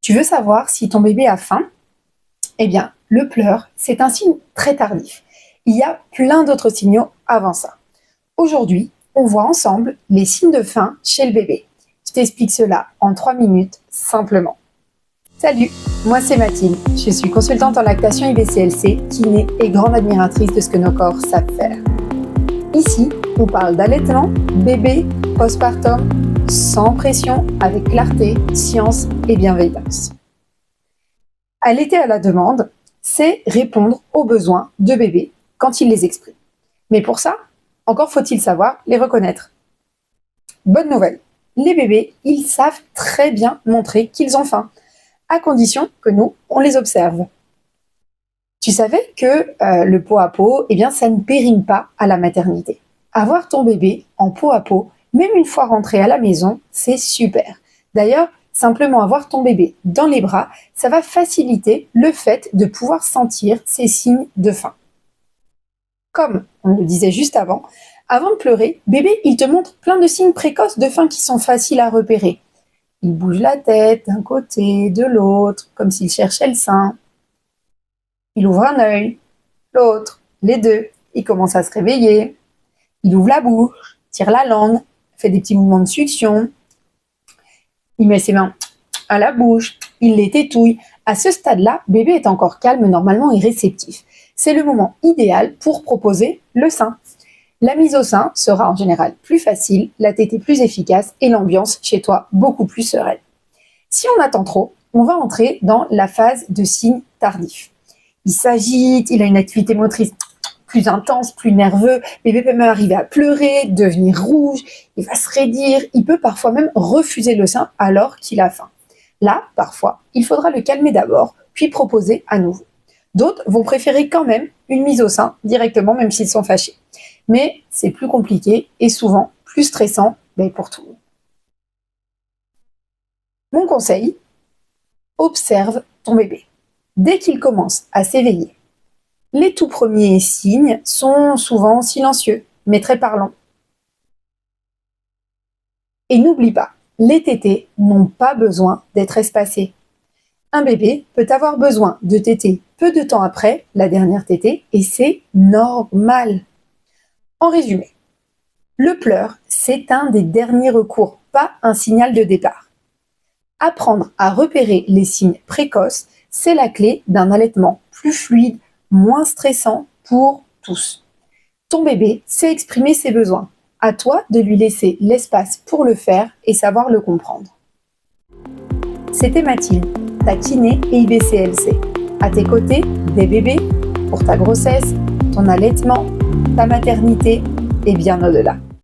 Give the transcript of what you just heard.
Tu veux savoir si ton bébé a faim? Eh bien, le pleur, c'est un signe très tardif. Il y a plein d'autres signaux avant ça. Aujourd'hui, on voit ensemble les signes de faim chez le bébé. Je t'explique cela en 3 minutes, simplement. Salut, moi c'est Mathilde. Je suis consultante en lactation IBCLC, kiné et grande admiratrice de ce que nos corps savent faire. Ici, on parle d'allaitement, bébé, postpartum, sans pression, avec clarté, science et bienveillance. Allaiter à la demande, c'est répondre aux besoins de bébé quand il les exprime. Mais pour ça, encore faut-il savoir les reconnaître. Bonne nouvelle, les bébés, ils savent très bien montrer qu'ils ont faim, à condition que nous, on les observe. Tu savais que le pot à pot, eh bien, ça ne périme pas à la maternité. Avoir ton bébé en pot à pot, même une fois rentré à la maison, c'est super. D'ailleurs, simplement avoir ton bébé dans les bras, ça va faciliter le fait de pouvoir sentir ces signes de faim. Comme on le disait juste avant de pleurer, bébé, il te montre plein de signes précoces de faim qui sont faciles à repérer. Il bouge la tête d'un côté, de l'autre, comme s'il cherchait le sein. Il ouvre un œil, l'autre, les deux. Il commence à se réveiller. Il ouvre la bouche, tire la langue, fait des petits mouvements de succion. Il met ses mains à la bouche, il les tétouille. À ce stade-là, bébé est encore calme normalement et réceptif. C'est le moment idéal pour proposer le sein. La mise au sein sera en général plus facile, la tétée plus efficace et l'ambiance chez toi beaucoup plus sereine. Si on attend trop, on va entrer dans la phase de signe tardif. Il s'agite, il a une activité motrice plus intense, plus nerveux, bébé peut même arriver à pleurer, devenir rouge, il va se raidir, il peut parfois même refuser le sein alors qu'il a faim. Là, parfois, il faudra le calmer d'abord, puis proposer à nouveau. D'autres vont préférer quand même une mise au sein directement, même s'ils sont fâchés. Mais c'est plus compliqué et souvent plus stressant pour tout le monde. Mon conseil, observe ton bébé. Dès qu'il commence à s'éveiller, les tout premiers signes sont souvent silencieux, mais très parlants. Et n'oublie pas, les tétées n'ont pas besoin d'être espacées. Un bébé peut avoir besoin de tétées peu de temps après la dernière tétée et c'est normal. En résumé, le pleur, c'est un des derniers recours, pas un signal de départ. Apprendre à repérer les signes précoces, c'est la clé d'un allaitement plus fluide, moins stressant pour tous. Ton bébé sait exprimer ses besoins. À toi de lui laisser l'espace pour le faire et savoir le comprendre. C'était Mathilde, ta kiné et IBCLC. À tes côtés, des bébés pour ta grossesse, ton allaitement, ta maternité et bien au-delà.